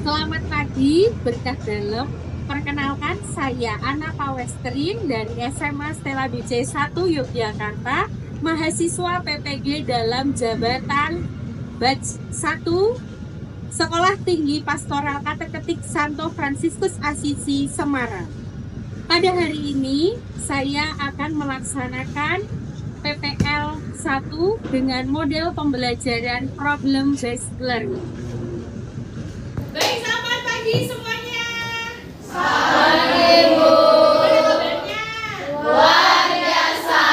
Selamat pagi, berkah dalam. Perkenalkan, saya Anna Pawestrin dari SMA Stella BC 1 Yogyakarta, mahasiswa PPG dalam jabatan Batch 1, Sekolah Tinggi Pastoral Kateketik Santo Fransiskus Asisi, Semarang. Pada hari ini, saya akan melaksanakan PPL 1 dengan model pembelajaran Problem Based Learning. Baik, selamat pagi semuanya. Pagi, Bu. Gimana kabarnya? Luar biasa.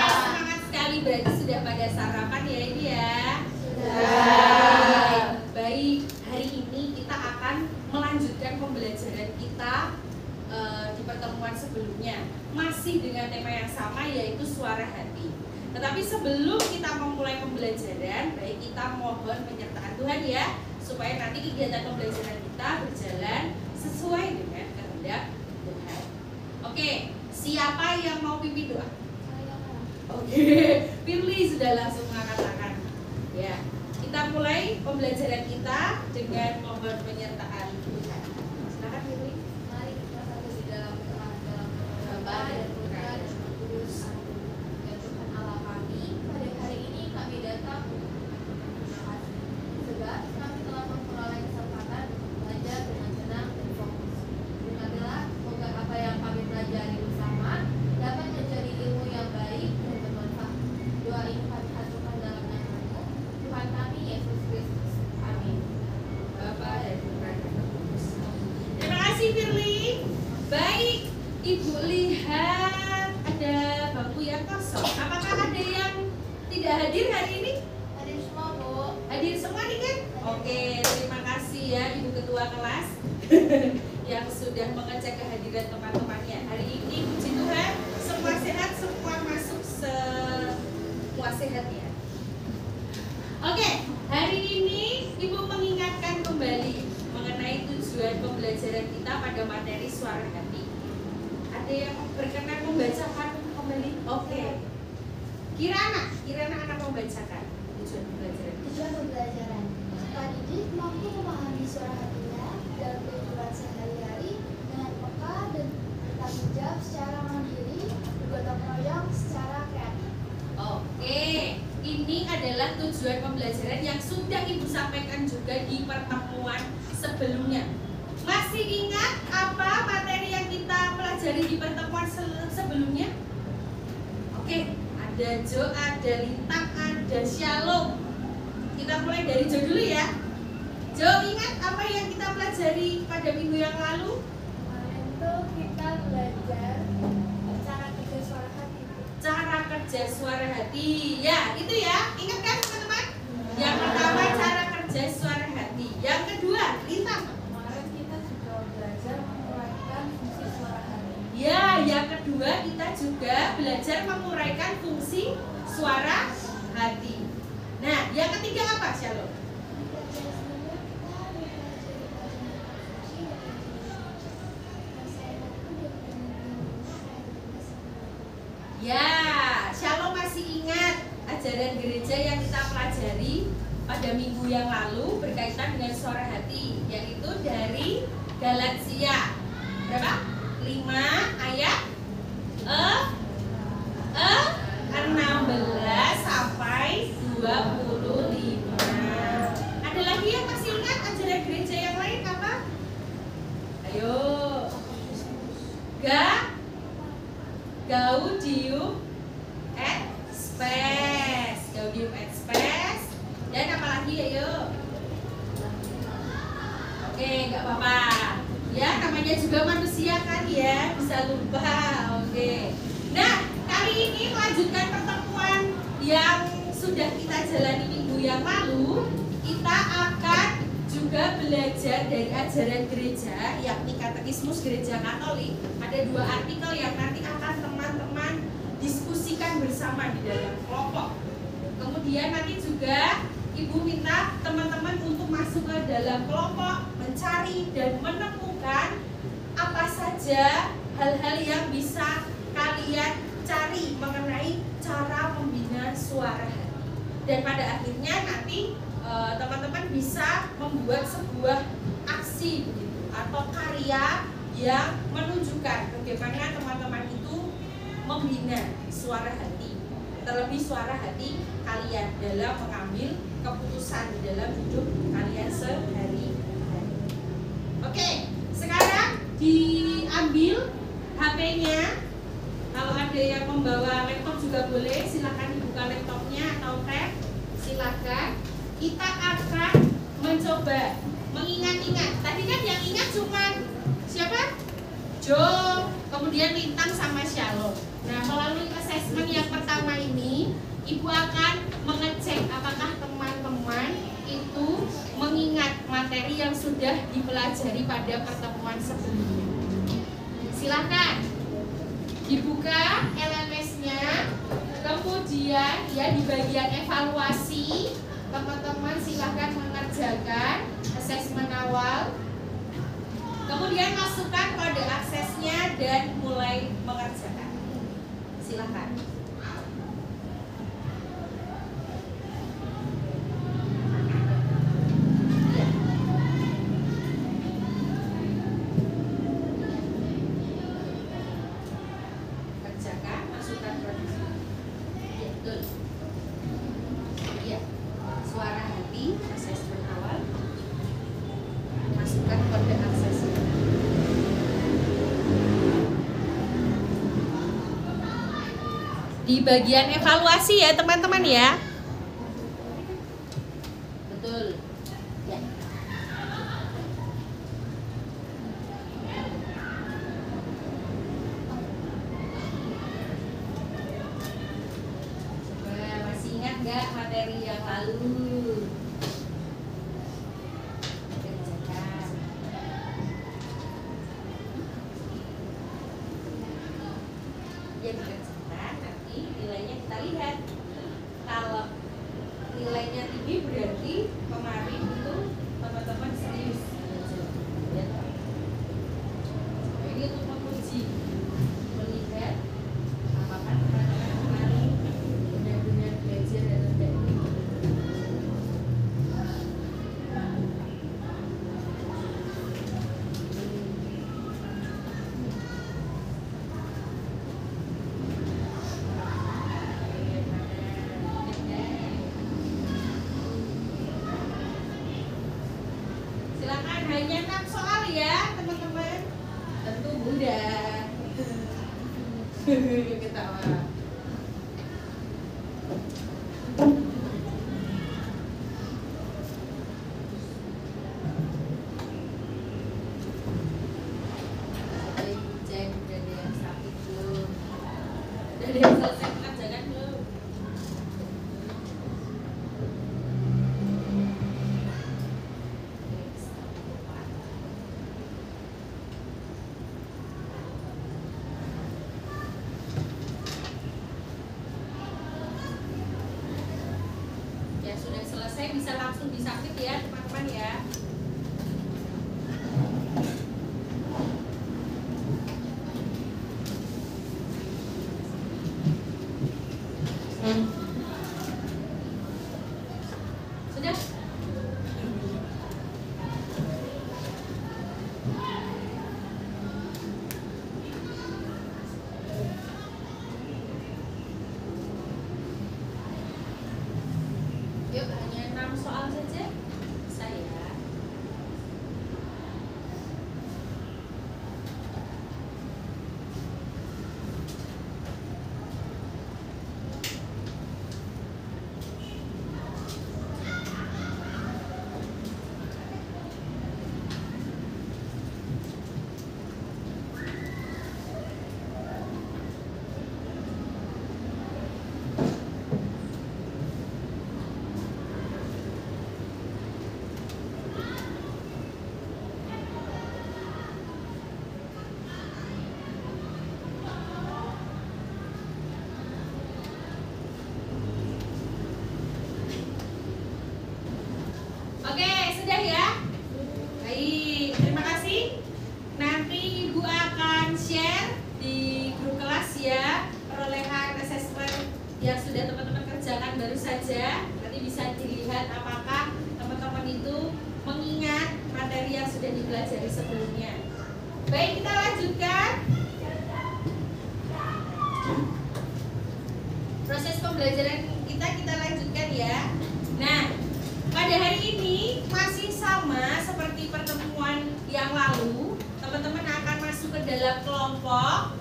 Semangat sekali, berarti sudah pada sarapan ya ini ya. Sudah. Baik, hari ini kita akan melanjutkan pembelajaran kita di pertemuan sebelumnya. Masih dengan tema yang sama, yaitu suara hati. Tetapi sebelum kita memulai pembelajaran, baik kita mohon penyertaan Tuhan ya, supaya nanti kegiatan pembelajaran kita berjalan sesuai dengan kehendak Tuhan. Oke, siapa yang mau pimpin doa? Oke, Firly sudah langsung mengangkat tangan. Ya, kita mulai pembelajaran kita dengan mohon penyertaan Tuhan. Silakan Firly. Mari kita satu di dalam Bapa dan Putra dan Roh Kudus. Ya Tuhan Allah kami, pada hari ini kami datang untuk terima kasih. Sebab kami telah memperoleh kesempatan untuk belajar dengan tenang dan fokus. Berkatilah semoga apa yang kami pelajari bersama dapat menjadi ilmu yang baik dan bermanfaat. Doa ini kami aturkan dalam nama-Mu, Tuhan kami Yesus Kristus. Amin. Bapa dan Putra dan Roh Kudus. Terima kasih Firly. Baik, Ibu lihat ada bangku yang kosong. Apakah ada yang tidak hadir hari ini? Hadir semua, Bu. Hadir semua nih kan? Oke, terima kasih ya Ibu Ketua kelas yang sudah mengecek kehadiran teman-temannya. Hari ini puji Tuhan, semua sehat, semua masuk semua sehat ya. Oke, hari ini Ibu mengingatkan kembali mengenai tujuan pembelajaran kita pada materi suara hati. Ada yang berkenan membacakan kembali? Oke. Kirana anak membacakan tujuan pembelajaran. Tujuan pembelajaran, supaya didik mampu memahami suara hatinya dalam kehidupan sehari-hari dengan peka dan bertanggung jawab secara mandiri, bergotong royong secara kreatif. Oke, ini adalah tujuan pembelajaran yang sudah Ibu sampaikan juga di pertemuan sebelumnya. Masih ingat apa materi yang kita pelajari di pertemuan sebelumnya? Oke, ada Jo, ada Lintang, ada Shalom. Kita mulai dari Jo dulu ya. Jo, ingat apa yang kita pelajari pada minggu yang lalu? Kemarin tuh kita belajar cara kerja suara hati. Cara kerja suara hati. Ya, itu ya. Ingat kan teman-teman? Yang pertama cara kerja suara hati. Yang kedua, Lintang. Kemarin kita juga belajar menguraikan fungsi suara hati. Ya, yang kedua kita juga belajar menguraikan fungsi suara hati. Nah, yang ketiga apa, Shalom? Ya, Shalom masih ingat ajaran gereja yang kita pelajari pada minggu yang lalu berkaitan dengan suara hati, yaitu dari Galatia berapa? 5 ayat 16 sampai 25. Ada lagi yang masih ingat ajaran gereja yang lain apa? Ayo. Gaudium et Spes. Gaudium et Spes. Dan apa lagi ayo? Oke, nggak apa-apa. Ya, namanya juga manusia kan ya, bisa lupa. Oke. Nah, kali ini melanjutkan pertemuan yang sudah kita jalani minggu yang lalu. Kita akan juga belajar dari ajaran gereja, yakni Katekismus Gereja Katolik. Ada 2 artikel yang nanti akan teman-teman diskusikan bersama di dalam kelompok. Kemudian nanti juga Ibu minta teman-teman untuk masuk ke dalam kelompok, mencari dan menemukan apa saja hal-hal yang bisa kalian cari mengenai cara membina suara hati. Dan pada akhirnya nanti teman-teman bisa membuat sebuah puisi begitu, atau karya yang menunjukkan bagaimana teman-teman itu membina suara hati, terlebih suara hati kalian dalam mengambil keputusan di dalam hidup kalian sehari-hari. Oke, sekarang diambil HP-nya. Kalau ada yang membawa laptop juga boleh, silakan dibuka laptopnya atau tab, silakan. Kita akan mencoba mengingat-ingat. Tadi kan yang ingat cuma siapa? Jo, kemudian Lintang sama Shalom. Nah, melalui assessment yang pertama ini, Ibu akan mengecek apakah teman-teman itu mengingat materi yang sudah dipelajari pada pertemuan sebelumnya. Silakan dibuka LMS-nya, kemudian ya di bagian evaluasi teman-teman silahkan mengerjakan asesmen awal, kemudian masukkan kode aksesnya dan mulai mengerjakan. Silahkan. Di bagian evaluasi ya teman-teman ya. Betul. Ya. Coba masih ingat nggak materi yang lalu? Kerjakan. Ya dikerjakan, nanti nilainya kita lihat. Kalau nilainya tinggi berarti kemarin itu teman-teman serius belajar. Ya. Nah, ini untuk menguji, melihat apakah teman-teman kemarin benar-benar belajar atau tidak. Silakan, hanya 6 soal ya teman-teman. Tentu mudah. Ketawa. Cek udah ada yang sakit belum? Udah ada yang selesai pekerjaan belum? sudah dipelajari sebelumnya. Baik, kita lanjutkan. Proses pembelajaran kita lanjutkan ya. Nah, pada hari ini masih sama seperti pertemuan yang lalu. Teman-teman akan masuk ke dalam kelompok.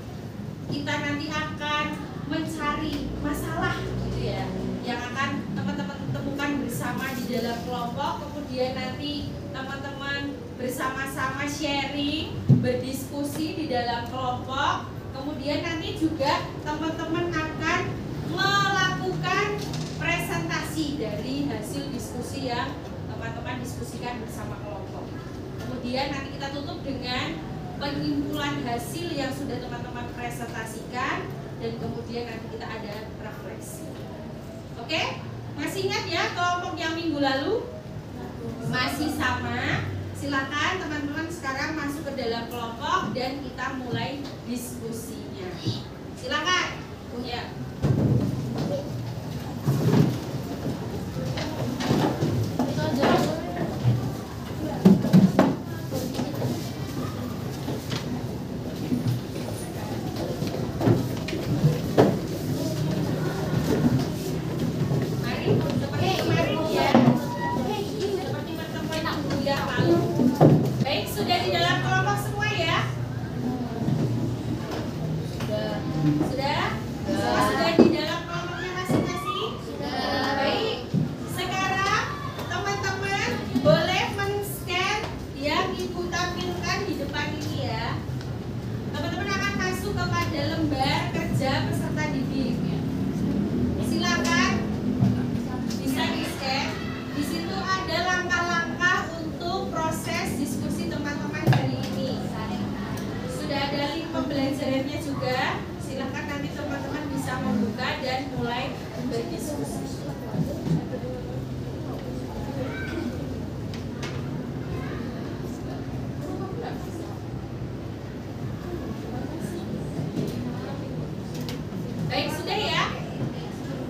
Kita nanti akan mencari masalah gitu ya, yang akan teman-teman temukan bersama di dalam kelompok. Kemudian nanti teman-teman bersama-sama sharing, berdiskusi di dalam kelompok. Kemudian nanti juga teman-teman akan melakukan presentasi dari hasil diskusi yang teman-teman diskusikan bersama kelompok. Kemudian nanti kita tutup dengan penyimpulan hasil yang sudah teman-teman presentasikan, dan kemudian nanti kita ada refleksi. Oke? Masih ingat ya kelompok yang minggu lalu? Masih sama. Silakan teman-teman sekarang masuk ke dalam kelompok dan kita mulai diskusinya. Silakan. Ya. Pembelajarannya juga, silakan nanti teman-teman bisa membuka dan mulai berdiskusi. Baik, sudah ya?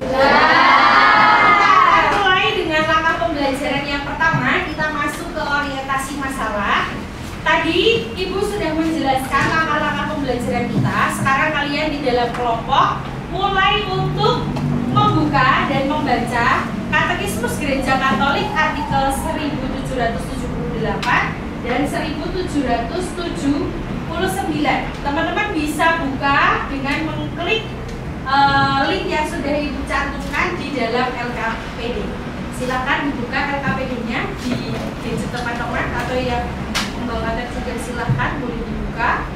Kita akan mulai dengan langkah pembelajaran yang pertama. Kita masuk ke orientasi masalah. Tadi Ibu sudah menjelaskan langkah-langkah pembelajaran kita. Sekarang kalian di dalam kelompok mulai untuk membuka dan membaca Katekismus Gereja Katolik artikel 1778 dan 1779. Teman-teman bisa buka dengan mengklik link yang sudah Ibu cantumkan di dalam LKPD. Silakan dibuka LKPD-nya di gadget teman-teman, atau yang membawa juga silahkan boleh dibuka.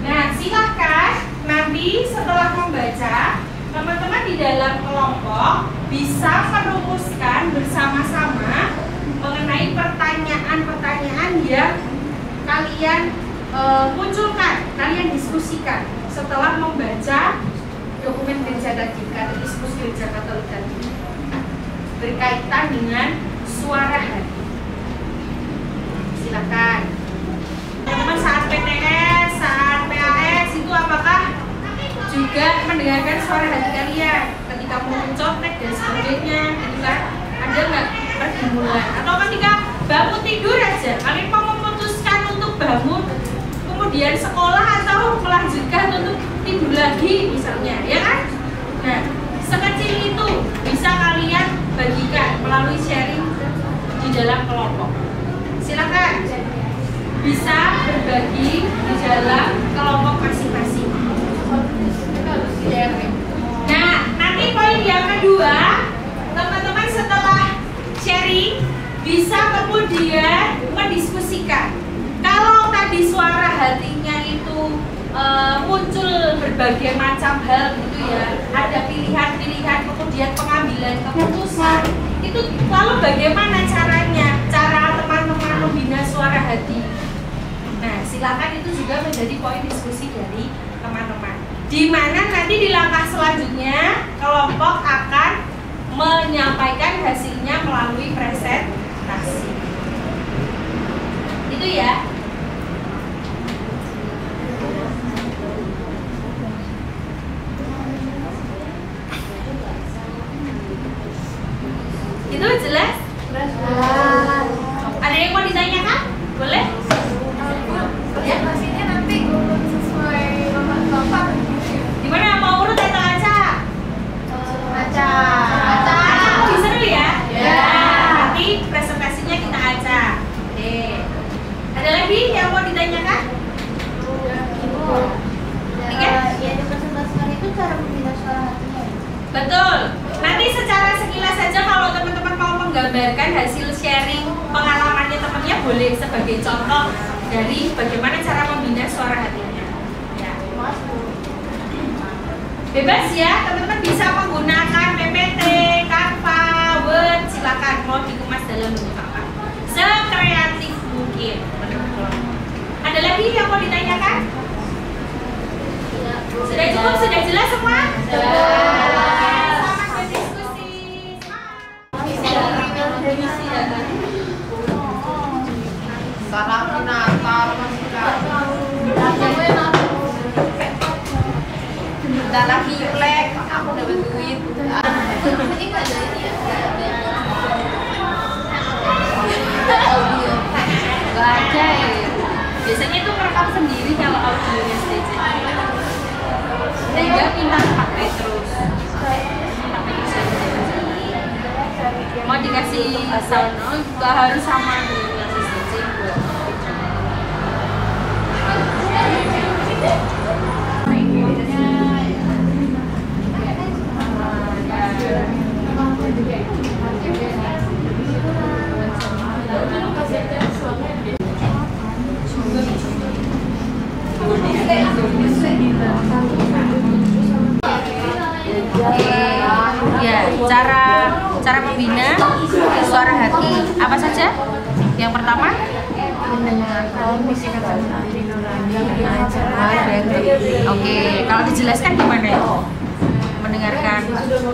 Nah, silahkan nanti setelah membaca, teman-teman di dalam kelompok bisa merumuskan bersama-sama mengenai pertanyaan-pertanyaan yang kalian munculkan, kalian diskusikan setelah membaca dokumen gereja tadi, Katekismus Gereja Katolik tadi, berkaitan dengan suara hati. Silakan. Teman-teman saat PTS, saat PAS itu apakah juga mendengarkan suara hati kalian ketika mau mencontek dan sebagainya, gitu kan? Ada nggak pergumulan? Atau ketika bangun tidur aja, kalian mau memutuskan untuk bangun, kemudian sekolah atau melanjutkan untuk tidur lagi misalnya, ya kan? Nah, sekecil itu bisa kalian bagikan melalui sharing di dalam kelompok. Silakan bisa berbagi di dalam kelompok masing-masing. Nah, nanti poin yang kedua, teman-teman setelah sharing bisa kemudian mendiskusikan. Kalau tadi suara hatinya itu muncul berbagai macam hal gitu ya, ada pilihan-pilihan, kemudian pengambilan keputusan, itu lalu bagaimana caranya, cara teman-teman membina suara hati. Nah, silakan itu juga menjadi poin diskusi dari teman-teman, di mana nanti di langkah selanjutnya kelompok akan menyampaikan hasilnya melalui presentasi. Itu ya. Itu jelas? Ada yang mau ditanyakan? Boleh Betul. Nanti secara sekilas saja kalau teman-teman mau menggambarkan hasil sharing pengalamannya temannya boleh sebagai contoh dari bagaimana cara membina suara hatinya. Ya. Bebas ya, teman-teman bisa menggunakan PPT, Canva, Word, silakan mau dikemas dalam bentuk apa. Sekreatif mungkin. Ada lagi yang mau ditanyakan? Sudah cukup? Sudah jelas semua? Selamat berdiskusi. Salam Natal Bentar lagi Imlek, aku dapat duit. ini nggak ada ini ya? Gak ada ya. Biasanya itu merekam sendiri kalau audionya stage. Sehingga kita pakai terus. Mau dikasih sound juga harus sama dengan ngasih staging buat. Ya, cara membina suara hati apa saja? Yang pertama, mendengarkan musik hati nurani dan oke, kalau dijelaskan gimana ya? Mendengarkan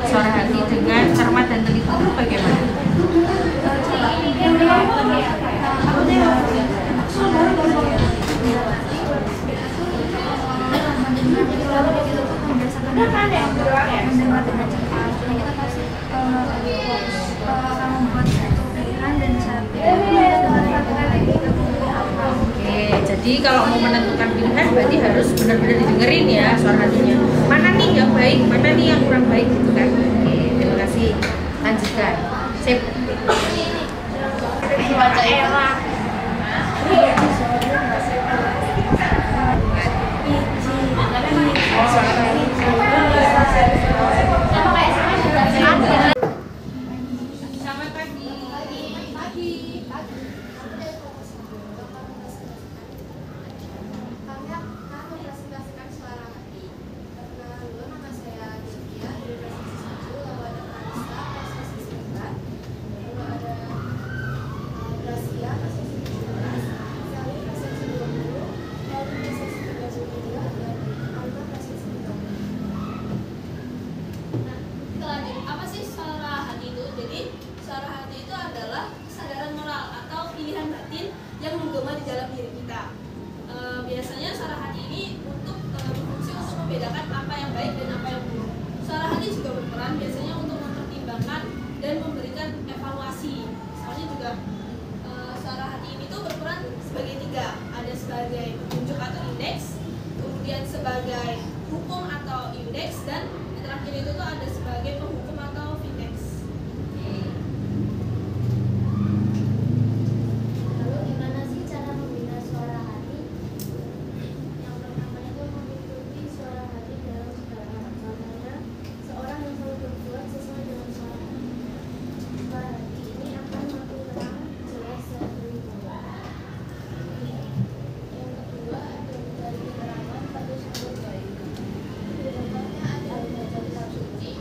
suara hati dengan cermat dan teliti itu bagaimana? mendengar dengan cepat, jadi kita pasti akan membuat satu pilihan dan Oke, jadi kalau mau menentukan pilihan berarti harus benar-benar didengerin ya suara hatinya. Mana nih yang baik, mana nih yang kurang baik gitu kan? Oke, terima kasih. Lanjutkan. Sip. Baca Ella. Selamat pagi. Kami akan mempresentasikan suara hati. Perkenalkan dulu, nama saya Divya dari Prestasi 1, lalu ada Kanisa, Prestasi 9, lalu ada Gracia, Prestasi 17, Sally, Prestasi 20, Elvin, Prestasi 33, dan Alma, Prestasi 30. Nah, kita lanjut. Apa sih suara hati itu? Jadi, suara hati itu adalah kesadaran moral atau pilihan batin yang menggema di dalam diri kita. Biasanya suara hati ini berfungsi untuk membedakan apa yang baik dan apa yang buruk. Suara hati juga berperan biasanya untuk mempertimbangkan dan memberikan evaluasi. Misalnya juga suara hati ini tuh berperan sebagai 3. Ada sebagai petunjuk atau indeks, kemudian sebagai hukum atau indeks, dan yang terakhir itu tuh ada sebagai penghukum atau vindex. Lalu gimana sih cara membina suara hati? Yang pertama itu mengikuti suara hati dalam segala hal. Contohnya, seorang yang selalu berbuat sesuai dengan suara hati. Suara hati ini akan makin terang, jelas, dan berwibawa. Yang kedua, ada mencari keterangan pada sumber baik. Contohnya ada membaca kitab suci,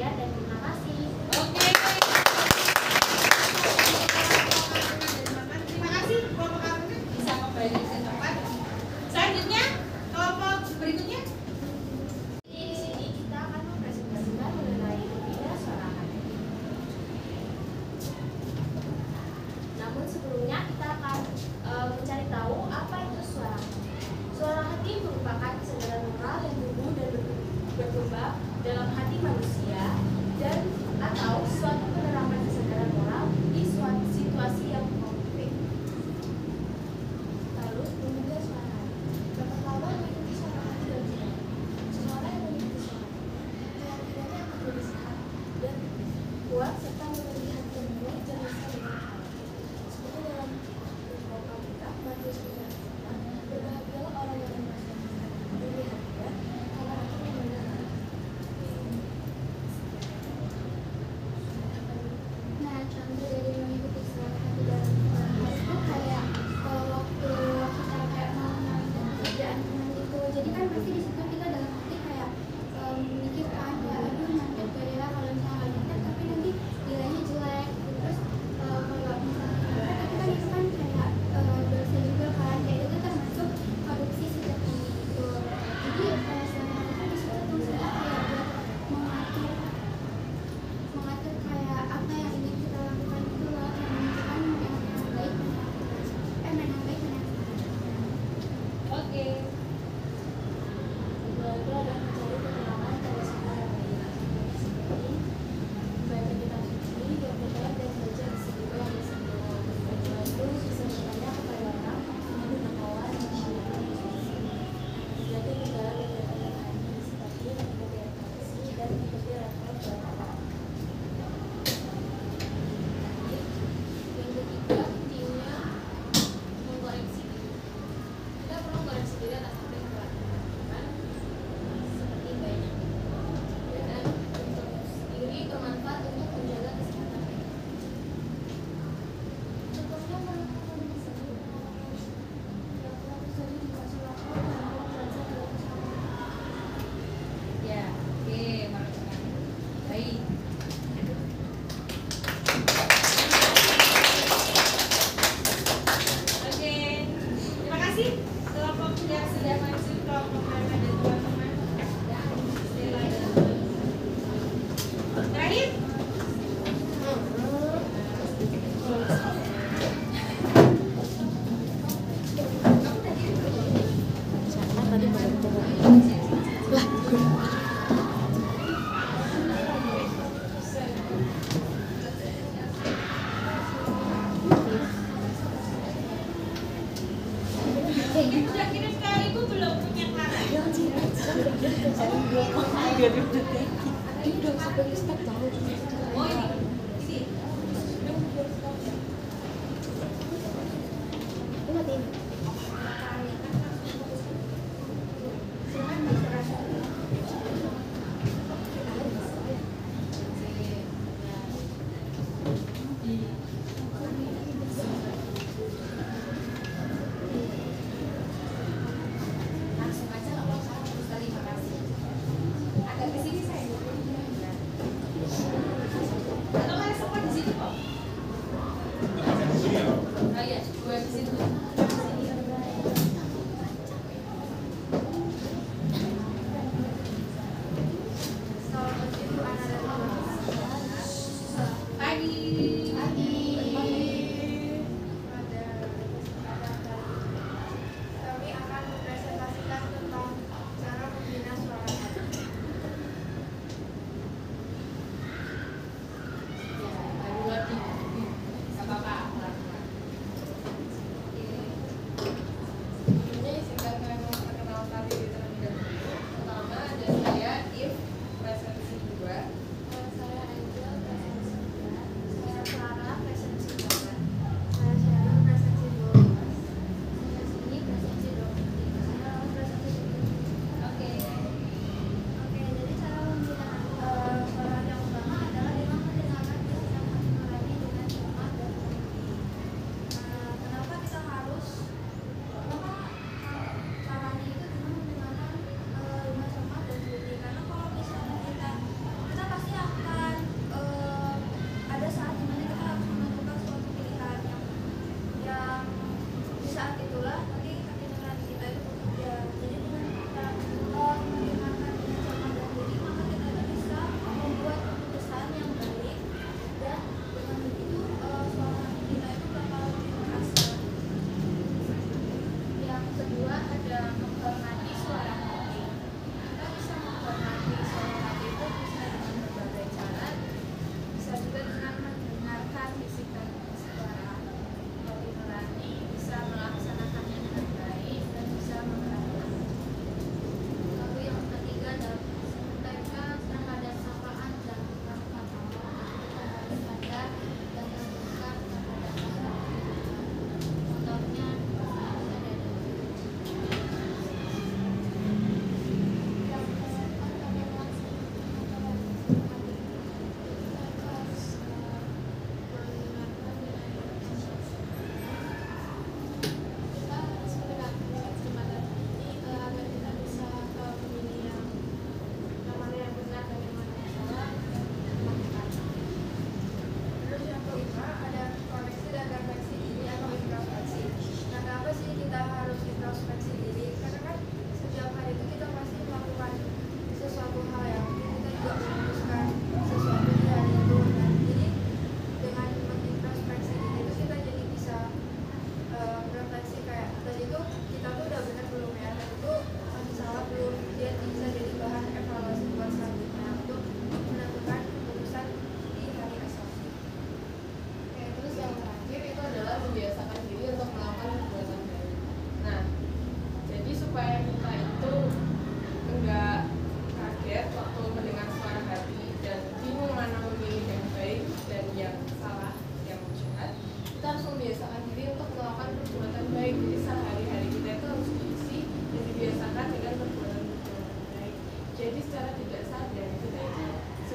Sekian dan terima kasih. Oke. Terima kasih kelompok Aruna bisa kembali ke tempat. Selanjutnya kelompok berikutnya. Di sini kita akan mempresentasikan mengenai berbeda suara hati. Namun sebelumnya kita akan mencari tahu apa itu suara hati. Suara hati merupakan kesadaran moral yang tumbuh dan berkembang dalam hati manusia dan atau suatu penerapan kesadaran moral di suatu situasi yang konkret. Lalu menunda suara hati. Pertama mengikuti suara hati dan jiwa. Seseorang yang mengikuti suara hati, keyakinannya akan lebih sehat dan kuat serta memiliki hati yang baik dan bisa dengan hal. Seperti dalam program kita, Matius 5:9, berbahagialah orang yang merasa memiliki hatinya, karena akan mendengar. Nah, contoh dari mengikuti suara hati dalam bahas itu kayak waktu kita kayak mau menawarkan pekerjaan teman itu, jadi kan pasti di situ kita dalam hati kayak memikirkan ya aduh nyontek gak ya kalau misalnya nggak nyontek tapi nanti nilainya jelek gitu. Terus kalau misalnya nyontek tapi kan itu kan kayak dosa juga kan, kayak itu termasuk korupsi seperti itu. Jadi suara hati kan disitu fungsinya kayak buat mengatur kayak apa yang ingin kita lakukan itu loh, yang menentukan yang baik mana yang baik mana yang salah. Oke. Kedua itu adalah mencari ketenangan pada suara yang baik. Seperti membaca kitab suci, berdoa dan belajar risiko yang risiko. Kedua itu bisa bertanya kepada orang dengan kawan dan syukur yang suci. Ketiga itu segala kegiatan rohani seperti mengikuti refleksi dan mengikuti rekor berapa. Yang ketiga intinya mengkoreksi diri. Kita perlu mengkoreksi diri atas apa yang telah kita lakukan seperti banyak dan untuk sendiri bermanfaat untuk menjaga kesehatan mental. Contohnya melakukan disiplin yang terlalu sering dikasih lakukan dan merasa tidak bersama. Ya, oke, melakukan. Baik. Oke, terima kasih kelompok yang sudah masuk kelompok mereka dan teman-teman. Stella dan terakhir. Udah kirim ke ibu belum punya Clara? Oh ini. Langsung aja nggak apa-apa. Terima kasih. Agak kesini saya.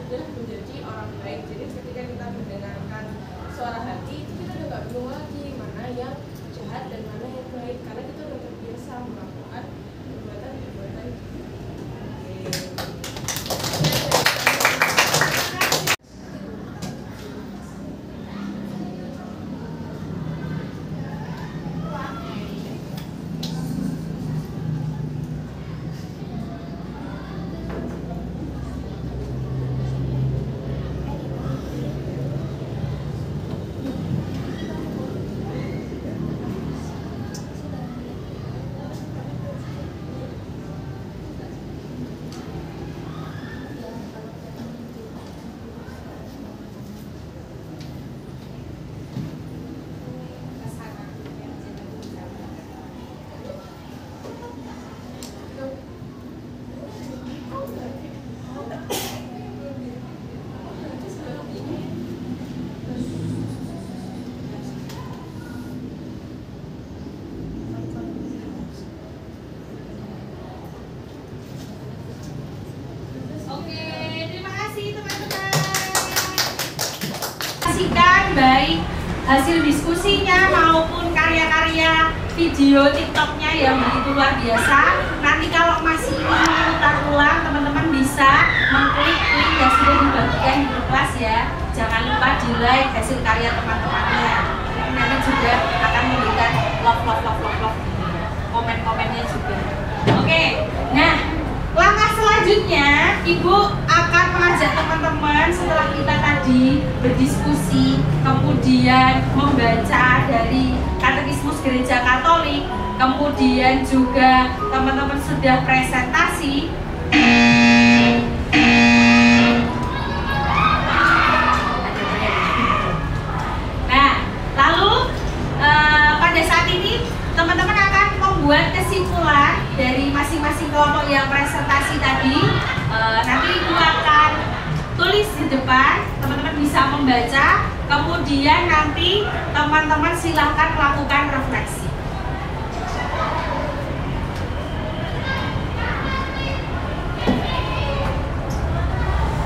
sudah menjadi orang baik. Jadi ketika kita mendengarkan suara hati itu kita udah gak bingung lagi mana yang jahat dan mana yang baik, karena kita udah terbiasa melakukan perbuatan-perbuatan. Baik hasil diskusinya maupun karya-karya video TikToknya yang begitu luar biasa. Nanti kalau masih ingin memutar ulang, teman-teman bisa mengklik link yang sudah dibagikan di kelas ya. Jangan lupa di like hasil karya teman-temannya. Nanti juga akan memberikan love komen-komennya juga. Oke, nah langkah selanjutnya Ibu akan mengajak teman-teman setelah kita tadi berdiskusi, kemudian membaca dari Katekismus Gereja Katolik, kemudian juga teman-teman sudah presentasi. Nah, lalu pada saat ini teman-teman akan membuat kesimpulan dari masing-masing kelompok yang presentasi tadi. Nanti Ibu akan tulis di depan, teman-teman bisa membaca, kemudian nanti teman-teman silahkan melakukan refleksi.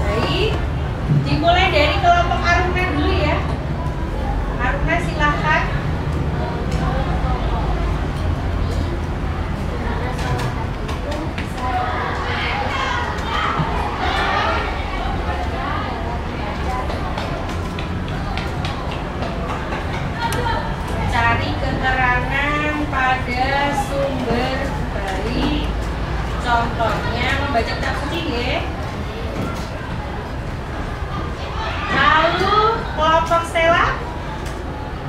Baik, dimulai dari kelompok Aruna dulu ya. Aruna silahkan. Cari keterangan pada sumber baik. Contohnya membaca kitab suci ya. Lalu kelompok Stella.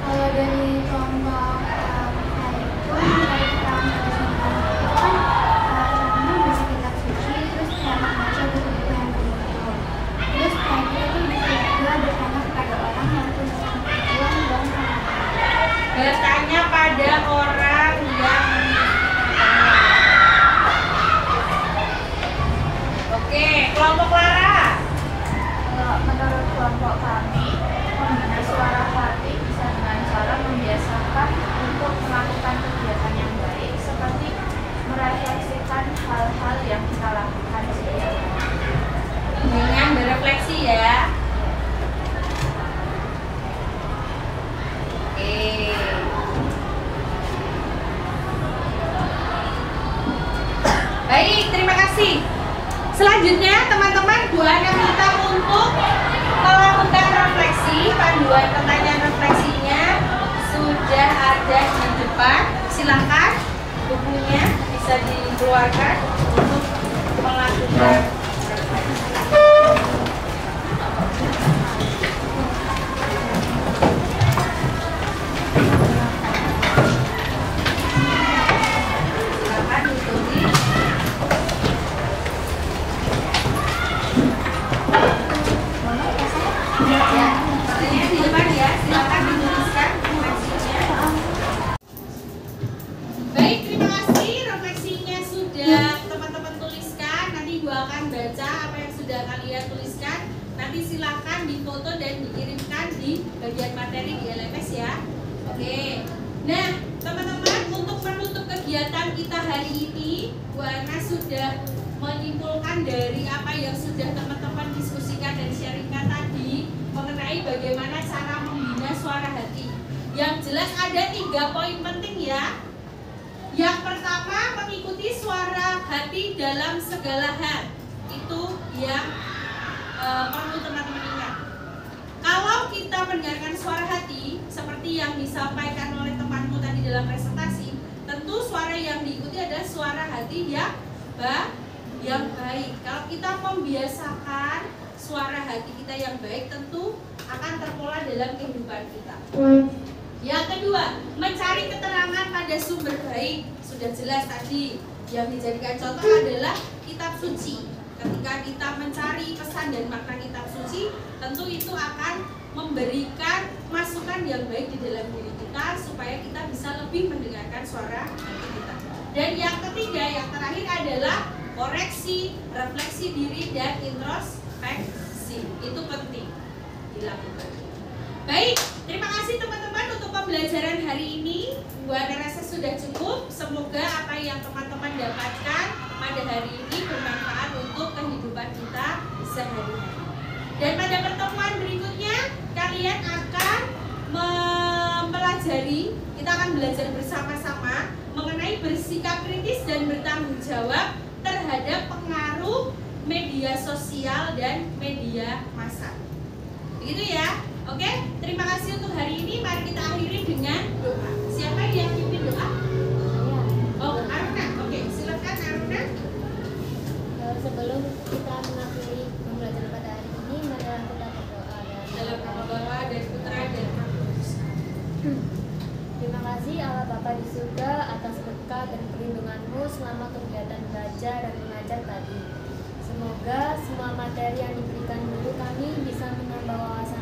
Kalau dari kelompok itu mencari keterangan pada sumber itu kan caranya membaca kitab suci, terus cara membaca buku-buku yang begitu. Terus kayak gitu bisa juga bertanya kepada orang yang punya pengetahuan dan pengalaman. Bertanya pada orang yang Oke, kelompok Lara. Kalau menurut kelompok kami, membina suara hati bisa dengan cara membiasakan untuk melakukan kegiatan yang baik, seperti merefleksikan hal-hal yang kita lakukan setiap hari. Dengan berefleksi ya. Oke. Baik, terima kasih. Selanjutnya teman-teman Bu Ana minta untuk melakukan refleksi. Panduan pertanyaan refleksinya sudah ada di depan. Silakan bukunya bisa dikeluarkan untuk melakukan refleksi. Silakan ditulis. Ya, pertanyaan di depan ya, silakan dituliskan refleksinya. Baik, terima kasih. Refleksinya sudah teman-teman tuliskan. Nanti Ibu akan baca apa yang sudah kalian tuliskan. Nanti silakan difoto dan dikirimkan di bagian materi di LMS ya. Oke. Nah, teman-teman, untuk menutup kegiatan kita hari ini, Bu Ana sudah menyimpulkan dari apa yang sudah teman-teman diskusikan dan sharingkan tadi mengenai bagaimana cara membina suara hati. Yang jelas ada 3 poin penting ya. Yang pertama, mengikuti suara hati dalam segala hal. Itu yang perlu teman-teman ingat. Kalau kita mendengarkan suara hati seperti yang disampaikan oleh temanmu tadi dalam presentasi, tentu suara yang diikuti adalah suara hati yang baik. Kalau kita membiasakan suara hati kita yang baik, tentu akan terpola dalam kehidupan kita. Yang kedua, mencari keterangan pada sumber baik. Sudah jelas tadi, yang dijadikan contoh adalah kitab suci. Ketika kita mencari pesan dan makna kitab suci, tentu itu akan memberikan masukan yang baik di dalam diri kita supaya kita bisa lebih mendengarkan suara hati kita. Dan yang ketiga, yang terakhir adalah koreksi, refleksi diri, dan introspeksi. Itu penting dilakukan. Baik, terima kasih teman-teman untuk pembelajaran hari ini. Gua rasa sudah cukup. Semoga apa yang teman-teman dapatkan pada hari ini bermanfaat untuk kehidupan kita sehari-hari. Dan pada pertemuan berikutnya kalian akan mempelajari, kita akan belajar bersama-sama mengenai bersikap kritis dan bertanggung jawab terhadap pengaruh media sosial dan media massa. Begitu ya. Oke, terima kasih untuk hari ini. Mari kita akhiri dengan doa. Siapa yang pimpin doa? Oh, Aruna. Oke, silakan Aruna. Sebelum kita mengakhiri pembelajaran pada hari ini, mari kita berdoa. Dalam nama Bapa dan Putra dan Roh Kudus. Terima kasih Allah Bapa di surga atas berkah dan perlindungan-Mu selama kegiatan belajar dan mengajar tadi. Semoga semua materi yang diberikan guru kami bisa menambah wawasan